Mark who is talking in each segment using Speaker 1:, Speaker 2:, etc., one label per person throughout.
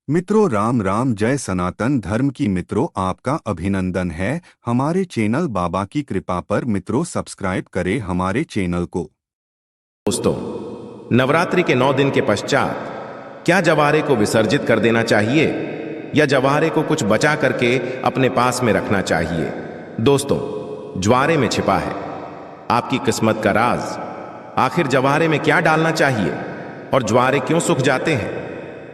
Speaker 1: मित्रों, राम राम। जय सनातन धर्म की मित्रों, आपका अभिनंदन है हमारे चैनल बाबा की कृपा पर। मित्रों, सब्सक्राइब करें हमारे चैनल को।
Speaker 2: दोस्तों, नवरात्रि के 9 दिन के पश्चात क्या जवारे को विसर्जित कर देना चाहिए या जवारे को कुछ बचा करके अपने पास में रखना चाहिए? दोस्तों, ज्वारे में छिपा है आपकी किस्मत का राज। आखिर जवारे में क्या डालना चाहिए और ज्वारे क्यों सूख जाते हैं?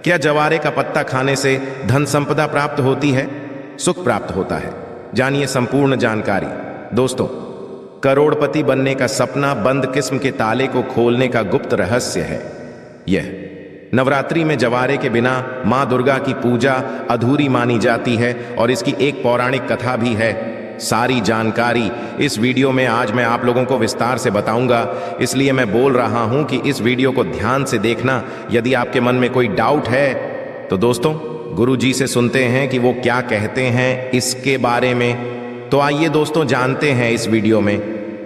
Speaker 2: क्या जवारे का पत्ता खाने से धन संपदा प्राप्त होती है, सुख प्राप्त होता है? जानिए संपूर्ण जानकारी। दोस्तों, करोड़पति बनने का सपना बंद किस्म के ताले को खोलने का गुप्त रहस्य है यह। नवरात्रि में जवारे के बिना मां दुर्गा की पूजा अधूरी मानी जाती है और इसकी एक पौराणिक कथा भी है। सारी जानकारी इस वीडियो में आज मैं आप लोगों को विस्तार से बताऊंगा, इसलिए मैं बोल रहा हूं कि इस वीडियो को ध्यान से देखना। यदि आपके मन में कोई डाउट है तो दोस्तों, गुरु जी से सुनते हैं कि वो क्या कहते हैं इसके बारे में। तो आइए दोस्तों, जानते हैं इस वीडियो में।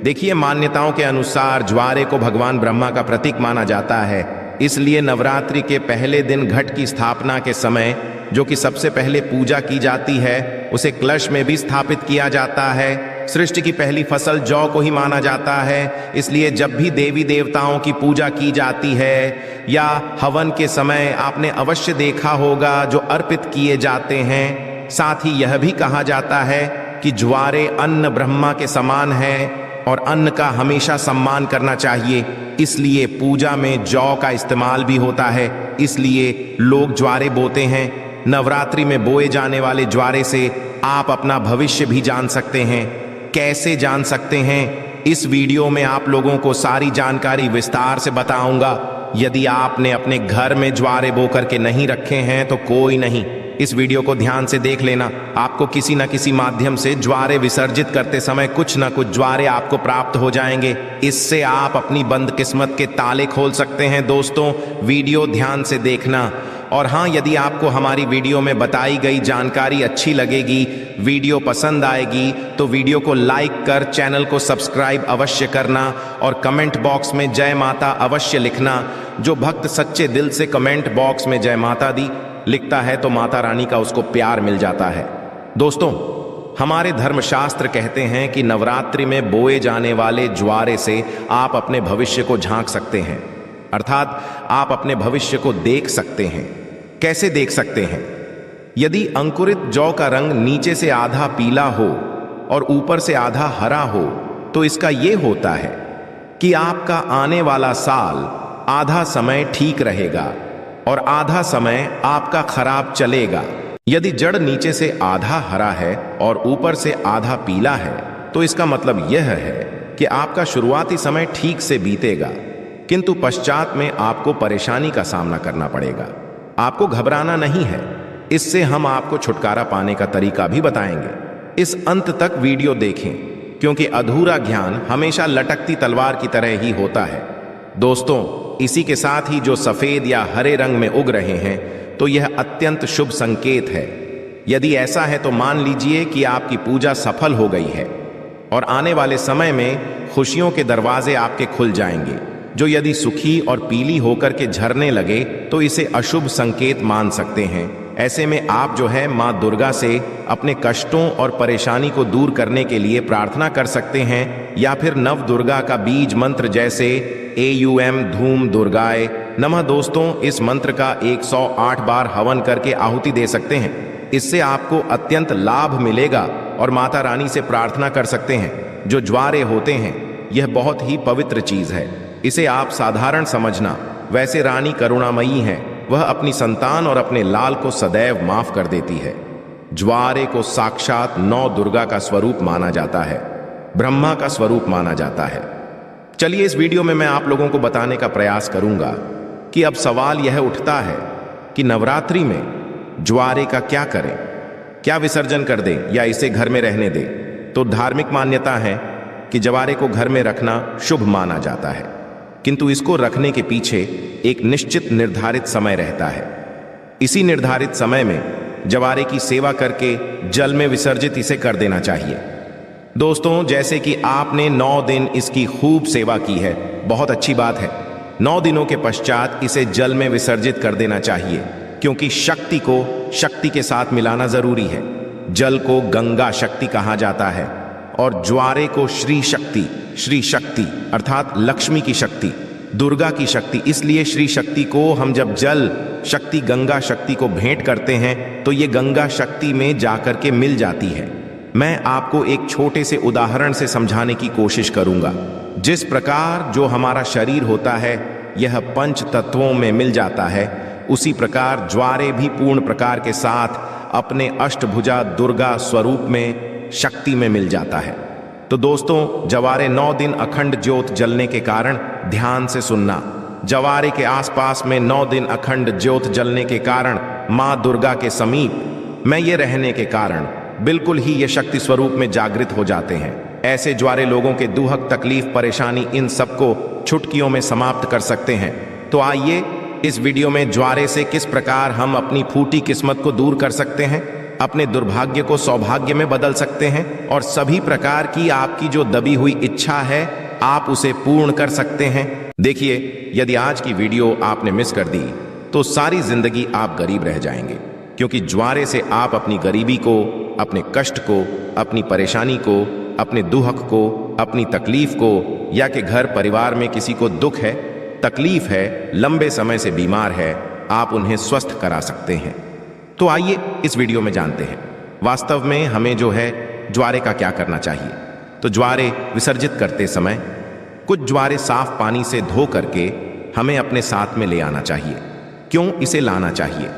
Speaker 2: देखिए, मान्यताओं के अनुसार ज्वारे को भगवान ब्रह्मा का प्रतीक माना जाता है, इसलिए नवरात्रि के पहले दिन घट की स्थापना के समय जो कि सबसे पहले पूजा की जाती है, उसे कलश में भी स्थापित किया जाता है। सृष्टि की पहली फसल जौ को ही माना जाता है, इसलिए जब भी देवी देवताओं की पूजा की जाती है या हवन के समय आपने अवश्य देखा होगा जो अर्पित किए जाते हैं। साथ ही यह भी कहा जाता है कि ज्वारे अन्न ब्रह्मा के समान है और अन्न का हमेशा सम्मान करना चाहिए, इसलिए पूजा में जौ का इस्तेमाल भी होता है। इसलिए लोग ज्वारे बोते हैं। नवरात्रि में बोए जाने वाले ज्वारे से आप अपना भविष्य भी जान सकते हैं। कैसे जान सकते हैं, इस वीडियो में आप लोगों को सारी जानकारी विस्तार से बताऊंगा। यदि आपने अपने घर में ज्वारे बो करके नहीं रखे हैं तो कोई नहीं, इस वीडियो को ध्यान से देख लेना। आपको किसी न किसी माध्यम से ज्वारे विसर्जित करते समय कुछ न कुछ ज्वारे आपको प्राप्त हो जाएंगे। इससे आप अपनी बंद किस्मत के ताले खोल सकते हैं। दोस्तों, वीडियो ध्यान से देखना। और हाँ, यदि आपको हमारी वीडियो में बताई गई जानकारी अच्छी लगेगी, वीडियो पसंद आएगी, तो वीडियो को लाइक कर चैनल को सब्सक्राइब अवश्य करना और कमेंट बॉक्स में जय माता अवश्य लिखना। जो भक्त सच्चे दिल से कमेंट बॉक्स में जय माता दी लिखता है तो माता रानी का उसको प्यार मिल जाता है। दोस्तों, हमारे धर्मशास्त्र कहते हैं कि नवरात्रि में बोए जाने वाले ज्वारे से आप अपने भविष्य को झांक सकते हैं, अर्थात आप अपने भविष्य को देख सकते हैं। कैसे देख सकते हैं? यदि अंकुरित जौ का रंग नीचे से आधा पीला हो और ऊपर से आधा हरा हो तो इसका यह होता है कि आपका आने वाला साल आधा समय ठीक रहेगा और आधा समय आपका खराब चलेगा। यदि जड़ नीचे से आधा हरा है और ऊपर से आधा पीला है तो इसका मतलब यह है कि आपका शुरुआती समय ठीक से बीतेगा, किंतु पश्चात में आपको परेशानी का सामना करना पड़ेगा। आपको घबराना नहीं है, इससे हम आपको छुटकारा पाने का तरीका भी बताएंगे। इस अंत तक वीडियो देखें, क्योंकि अधूरा ज्ञान हमेशा लटकती तलवार की तरह ही होता है। दोस्तों, इसी के साथ ही जो सफेद या हरे रंग में उग रहे हैं तो यह अत्यंत शुभ संकेत है। यदि ऐसा है तो मान लीजिए कि आपकी पूजा सफल हो गई है और आने वाले समय में खुशियों के दरवाजे आपके खुल जाएंगे। जो यदि सुखी और पीली होकर के झरने लगे तो इसे अशुभ संकेत मान सकते हैं। ऐसे में आप जो है मां दुर्गा से अपने कष्टों और परेशानी को दूर करने के लिए प्रार्थना कर सकते हैं, या फिर नव दुर्गा का बीज मंत्र जैसे AUM धूम दुर्गाए नमः। दोस्तों, इस मंत्र का 108 बार हवन करके आहुति दे सकते हैं। इससे आपको अत्यंत लाभ मिलेगा और माता रानी से प्रार्थना कर सकते हैं। जो ज्वारे होते हैं यह बहुत ही पवित्र चीज है, इसे आप साधारण समझना। वैसे रानी करुणामयी हैं, वह अपनी संतान और अपने लाल को सदैव माफ कर देती है। ज्वारे को साक्षात नौ दुर्गा का स्वरूप माना जाता है, ब्रह्मा का स्वरूप माना जाता है। चलिए, इस वीडियो में मैं आप लोगों को बताने का प्रयास करूंगा कि अब सवाल यह उठता है कि नवरात्रि में ज्वारे का क्या करें? क्या विसर्जन कर दें या इसे घर में रहने दें? तो धार्मिक मान्यता है कि ज्वारे को घर में रखना शुभ माना जाता है, किंतु इसको रखने के पीछे एक निश्चित निर्धारित समय रहता है। इसी निर्धारित समय में ज्वारे की सेवा करके जल में विसर्जित इसे कर देना चाहिए। दोस्तों, जैसे कि आपने 9 दिन इसकी खूब सेवा की है, बहुत अच्छी बात है। 9 दिनों के पश्चात इसे जल में विसर्जित कर देना चाहिए, क्योंकि शक्ति को शक्ति के साथ मिलाना जरूरी है। जल को गंगा शक्ति कहा जाता है और ज्वारे को श्री शक्ति अर्थात लक्ष्मी की शक्ति, दुर्गा की शक्ति। इसलिए श्री शक्ति को हम जब जल शक्ति गंगा शक्ति को भेंट करते हैं तो ये गंगा शक्ति में जाकर के मिल जाती है। मैं आपको एक छोटे से उदाहरण से समझाने की कोशिश करूंगा। जिस प्रकार जो हमारा शरीर होता है यह पंच तत्वों में मिल जाता है, उसी प्रकार ज्वारे भी पूर्ण प्रकार के साथ अपने अष्टभुजा दुर्गा स्वरूप में शक्ति में मिल जाता है। तो दोस्तों, जवारे 9 दिन अखंड ज्योत जलने के कारण, ध्यान से सुनना, जवारे के आसपास में 9 दिन अखंड ज्योत जलने के कारण, मां दुर्गा के समीप में ये रहने के कारण बिल्कुल ही ये शक्ति स्वरूप में जागृत हो जाते हैं। ऐसे ज्वारे लोगों के दुहक तकलीफ परेशानी इन सबको चुटकियों में समाप्त कर सकते हैं। तो आइए इस वीडियो में ज्वारे से किस प्रकार हम अपनी फूटी किस्मत को दूर कर सकते हैं, अपने दुर्भाग्य को सौभाग्य में बदल सकते हैं और सभी प्रकार की आपकी जो दबी हुई इच्छा है आप उसे पूर्ण कर सकते हैं। देखिए, यदि आज की वीडियो आपने मिस कर दी तो सारी जिंदगी आप गरीब रह जाएंगे, क्योंकि ज्वारे से आप अपनी गरीबी को, अपने कष्ट को, अपनी परेशानी को, अपने दुहक को, अपनी तकलीफ को, या कि घर परिवार में किसी को दुख है, तकलीफ है, लंबे समय से बीमार है, आप उन्हें स्वस्थ करा सकते हैं। तो आइए इस वीडियो में जानते हैं वास्तव में हमें जो है ज्वारे का क्या करना चाहिए। तो ज्वारे विसर्जित करते समय कुछ ज्वारे साफ पानी से धो करके हमें अपने साथ में ले आना चाहिए। क्यों इसे लाना चाहिए?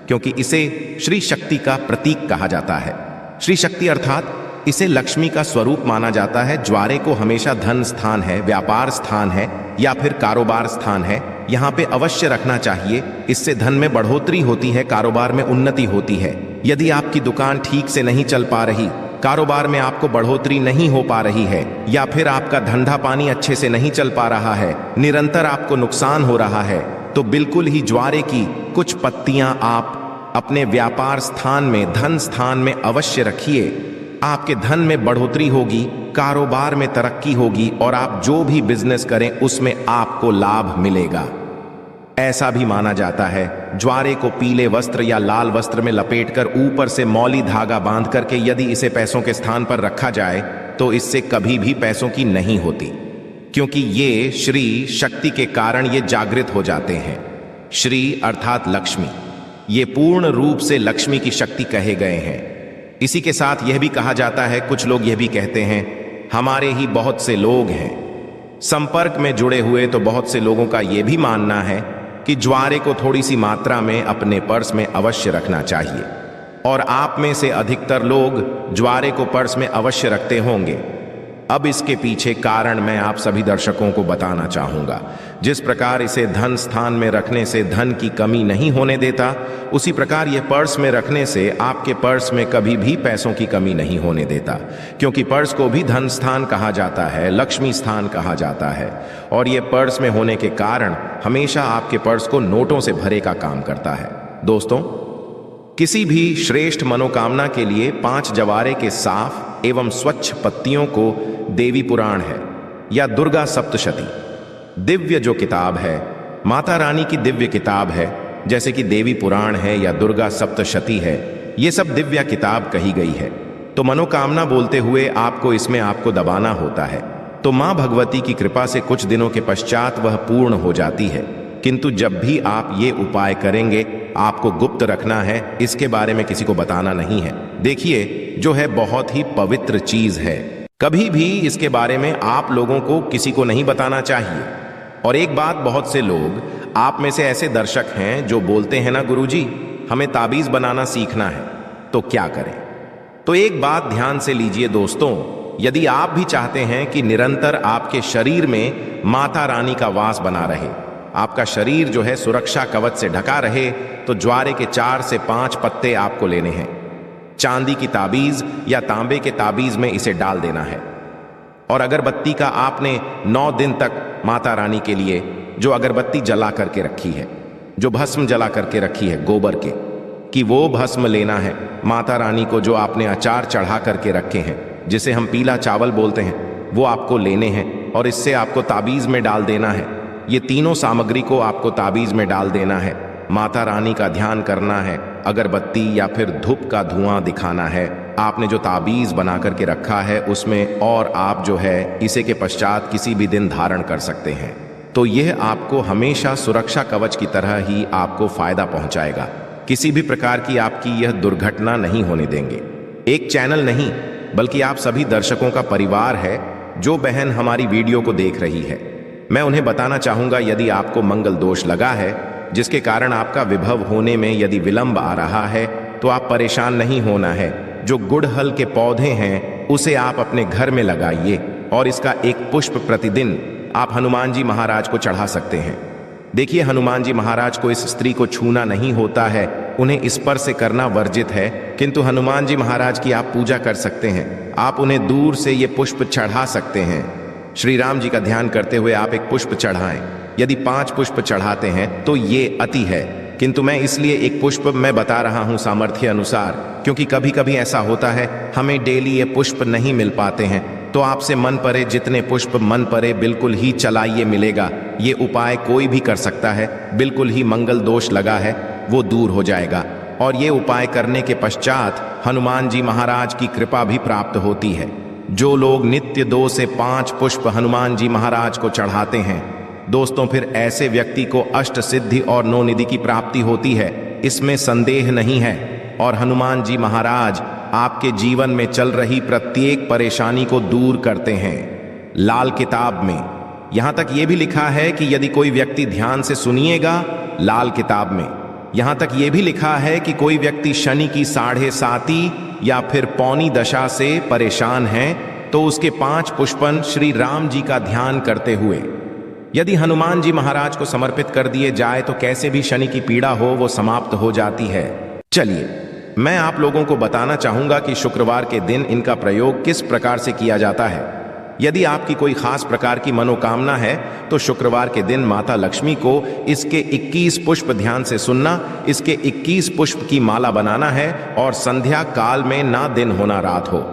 Speaker 2: क्योंकि इसे श्री शक्ति का प्रतीक कहा जाता है। श्री शक्ति अर्थात इसे लक्ष्मी का स्वरूप माना जाता है। ज्वारे को हमेशा धन स्थान है, व्यापार स्थान है या फिर कारोबार स्थान है, यहाँ पे अवश्य रखना चाहिए। इससे धन में बढ़ोतरी होती है, कारोबार में उन्नति होती है। यदि आपकी दुकान ठीक से नहीं चल पा रही, कारोबार में आपको बढ़ोतरी नहीं हो पा रही है, या फिर आपका धंधा पानी अच्छे से नहीं चल पा रहा है, निरंतर आपको नुकसान हो रहा है, तो बिल्कुल ही ज्वारे की कुछ पत्तियां आप अपने व्यापार स्थान में, धन स्थान में अवश्य रखिए। आपके धन में बढ़ोतरी होगी, कारोबार में तरक्की होगी और आप जो भी बिजनेस करें उसमें आपको लाभ मिलेगा। ऐसा भी माना जाता है ज्वारे को पीले वस्त्र या लाल वस्त्र में लपेटकर ऊपर से मौली धागा बांध करके यदि इसे पैसों के स्थान पर रखा जाए तो इससे कभी भी पैसों की नहीं होती, क्योंकि ये श्री शक्ति के कारण ये जागृत हो जाते हैं। श्री अर्थात लक्ष्मी, ये पूर्ण रूप से लक्ष्मी की शक्ति कहे गए हैं। इसी के साथ यह भी कहा जाता है, कुछ लोग यह भी कहते हैं, हमारे ही बहुत से लोग हैं संपर्क में जुड़े हुए, तो बहुत से लोगों का यह भी मानना है कि ज्वारे को थोड़ी सी मात्रा में अपने पर्स में अवश्य रखना चाहिए। और आप में से अधिकतर लोग ज्वारे को पर्स में अवश्य रखते होंगे। अब इसके पीछे कारण मैं आप सभी दर्शकों को बताना चाहूंगा। जिस प्रकार इसे धन स्थान में रखने से धन की कमी नहीं होने देता, उसी प्रकार यह पर्स में रखने से आपके पर्स में कभी भी पैसों की कमी नहीं होने देता, क्योंकि पर्स को भी धन स्थान कहा जाता है, लक्ष्मी स्थान कहा जाता है। और यह पर्स में होने के कारण हमेशा आपके पर्स को नोटों से भरे का काम करता है। दोस्तों, किसी भी श्रेष्ठ मनोकामना के लिए 5 जवारे के साफ एवं स्वच्छ पत्तियों को देवी पुराण है या दुर्गा सप्तशती दिव्य जो किताब है, माता रानी की दिव्य किताब है, जैसे कि देवी पुराण है या दुर्गा सप्तशती है, ये सब दिव्य किताब कही गई है। तो मनोकामना बोलते हुए आपको इसमें आपको दबाना होता है। तो मां भगवती की कृपा से कुछ दिनों के पश्चात वह पूर्ण हो जाती है। किंतु जब भी आप ये उपाय करेंगे आपको गुप्त रखना है, इसके बारे में किसी को बताना नहीं है। देखिए, जो है बहुत ही पवित्र चीज है, कभी भी इसके बारे में आप लोगों को किसी को नहीं बताना चाहिए। और एक बात, बहुत से लोग आप में से ऐसे दर्शक हैं जो बोलते हैं ना, गुरुजी हमें ताबीज बनाना सीखना है, तो क्या करें? तो एक बात ध्यान से लीजिए दोस्तों, यदि आप भी चाहते हैं कि निरंतर आपके शरीर में माता रानी का वास बना रहे, आपका शरीर जो है सुरक्षा कवच से ढका रहे, तो ज्वारे के 4 से 5 पत्ते आपको लेने हैं। चांदी की ताबीज या तांबे के ताबीज में इसे डाल देना है। और अगरबत्ती का आपने 9 दिन तक माता रानी के लिए जो अगरबत्ती जला करके रखी है, जो भस्म जला करके रखी है गोबर के, कि वो भस्म लेना है। माता रानी को जो आपने अचार चढ़ा करके रखे हैं, जिसे हम पीला चावल बोलते हैं, वो आपको लेने हैं और इससे आपको ताबीज में डाल देना है। ये तीनों सामग्री को आपको ताबीज में डाल देना है। माता रानी का ध्यान करना है, अगरबत्ती या फिर धूप का धुआं दिखाना है, आपने जो ताबीज बना करके रखा है उसमें, और आप जो है इसे के पश्चात किसी भी दिन धारण कर सकते हैं, तो यह आपको हमेशा सुरक्षा कवच की तरह ही आपको फायदा पहुंचाएगा। किसी भी प्रकार की आपकी यह दुर्घटना नहीं होने देंगे। एक चैनल नहीं बल्कि आप सभी दर्शकों का परिवार है जो बहन हमारी वीडियो को देख रही है। मैं उन्हें बताना चाहूंगा, यदि आपको मंगल दोष लगा है जिसके कारण आपका विभव होने में यदि विलंब आ रहा है, तो आप परेशान नहीं होना है। जो गुड़हल के पौधे हैं उसे आप अपने घर में लगाइए और इसका एक पुष्प प्रतिदिन आप हनुमान जी महाराज को चढ़ा सकते हैं। देखिए, हनुमान जी महाराज को इस स्त्री को छूना नहीं होता है, उन्हें स्पर्श से करना वर्जित है, किंतु हनुमान जी महाराज की आप पूजा कर सकते हैं। आप उन्हें दूर से ये पुष्प चढ़ा सकते हैं। श्री राम जी का ध्यान करते हुए आप एक पुष्प चढ़ाएं। यदि 5 पुष्प चढ़ाते हैं तो ये अति है, किंतु मैं इसलिए एक पुष्प मैं बता रहा हूं सामर्थ्य अनुसार, क्योंकि कभी कभी ऐसा होता है हमें डेली ये पुष्प नहीं मिल पाते हैं। तो आपसे मन परे जितने पुष्प मन परे बिल्कुल ही चलाइए, मिलेगा। ये उपाय कोई भी कर सकता है, बिल्कुल ही मंगल दोष लगा है वो दूर हो जाएगा। और ये उपाय करने के पश्चात हनुमान जी महाराज की कृपा भी प्राप्त होती है। जो लोग नित्य 2 से 5 पुष्प हनुमान जी महाराज को चढ़ाते हैं दोस्तों, फिर ऐसे व्यक्ति को अष्ट सिद्धि और 9 निधि की प्राप्ति होती है, इसमें संदेह नहीं है। और हनुमान जी महाराज आपके जीवन में चल रही प्रत्येक परेशानी को दूर करते हैं। लाल किताब में यहां तक यह भी लिखा है कि यदि कोई व्यक्ति, ध्यान से सुनिएगा, लाल किताब में यहां तक यह भी लिखा है कि कोई व्यक्ति शनि की 7.5 या फिर पौनी दशा से परेशान है तो उसके 5 पुष्पन श्री राम जी का ध्यान करते हुए यदि हनुमान जी महाराज को समर्पित कर दिए जाए तो कैसे भी शनि की पीड़ा हो वो समाप्त हो जाती है। चलिए, मैं आप लोगों को बताना चाहूंगा कि शुक्रवार के दिन इनका प्रयोग किस प्रकार से किया जाता है। यदि आपकी कोई खास प्रकार की मनोकामना है तो शुक्रवार के दिन माता लक्ष्मी को इसके 21 पुष्प, ध्यान से सुनना, इसके 21 पुष्प की माला बनाना है और संध्या काल में, ना दिन हो ना रात हो।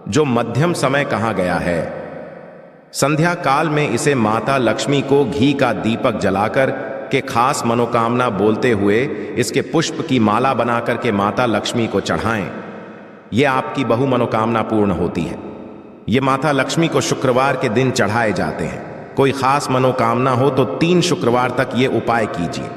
Speaker 2: जो मध्यम समय कहा गया है, संध्या काल में इसे माता लक्ष्मी को घी का दीपक जलाकर के खास मनोकामना बोलते हुए इसके पुष्प की माला बनाकर के माता लक्ष्मी को चढ़ाएं। यह आपकी बहु मनोकामना पूर्ण होती है। ये माता लक्ष्मी को शुक्रवार के दिन चढ़ाए जाते हैं। कोई खास मनोकामना हो तो 3 शुक्रवार तक ये उपाय कीजिए,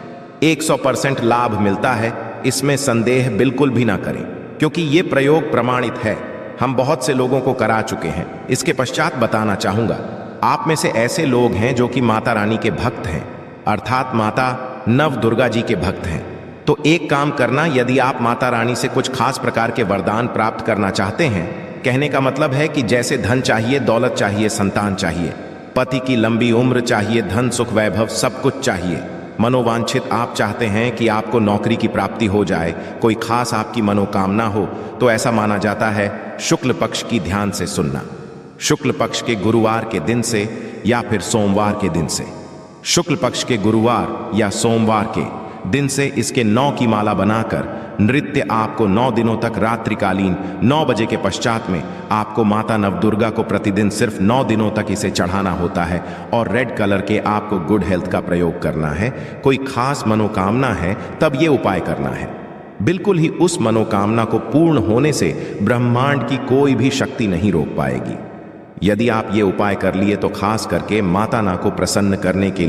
Speaker 2: 100% लाभ मिलता है, इसमें संदेह बिल्कुल भी ना करें, क्योंकि ये प्रयोग प्रमाणित है। हम बहुत से लोगों को करा चुके हैं। इसके पश्चात बताना चाहूंगा, आप में से ऐसे लोग हैं जो कि माता रानी के भक्त हैं, अर्थात माता नव दुर्गा जी के भक्त हैं। तो एक काम करना, यदि आप माता रानी से कुछ खास प्रकार के वरदान प्राप्त करना चाहते हैं, कहने का मतलब है कि जैसे धन चाहिए, दौलत चाहिए, संतान चाहिए, पति की लंबी उम्र चाहिए, धन सुख वैभव सब कुछ चाहिए, मनोवांछित आप चाहते हैं कि आपको नौकरी की प्राप्ति हो जाए, कोई खास आपकी मनोकामना हो, तो ऐसा माना जाता है शुक्ल पक्ष की, ध्यान से सुनना, शुक्ल पक्ष के गुरुवार के दिन से या फिर सोमवार के दिन से, शुक्ल पक्ष के गुरुवार या सोमवार के दिन से इसके 9 की माला बनाकर नृत्य आपको 9 दिनों तक रात्रिकालीन 9 बजे के पश्चात में आपको माता नवदुर्गा को प्रतिदिन सिर्फ 9 दिनों तक इसे चढ़ाना होता है। और रेड कलर के आपको गुड हेल्थ का प्रयोग करना है। कोई खास मनोकामना है तब ये उपाय करना है। बिल्कुल ही उस मनोकामना को पूर्ण होने से ब्रह्मांड की कोई भी शक्ति नहीं रोक पाएगी। यदि आप ये उपाय कर लिए तो खास करके माता ना को प्रसन्न करने के लिए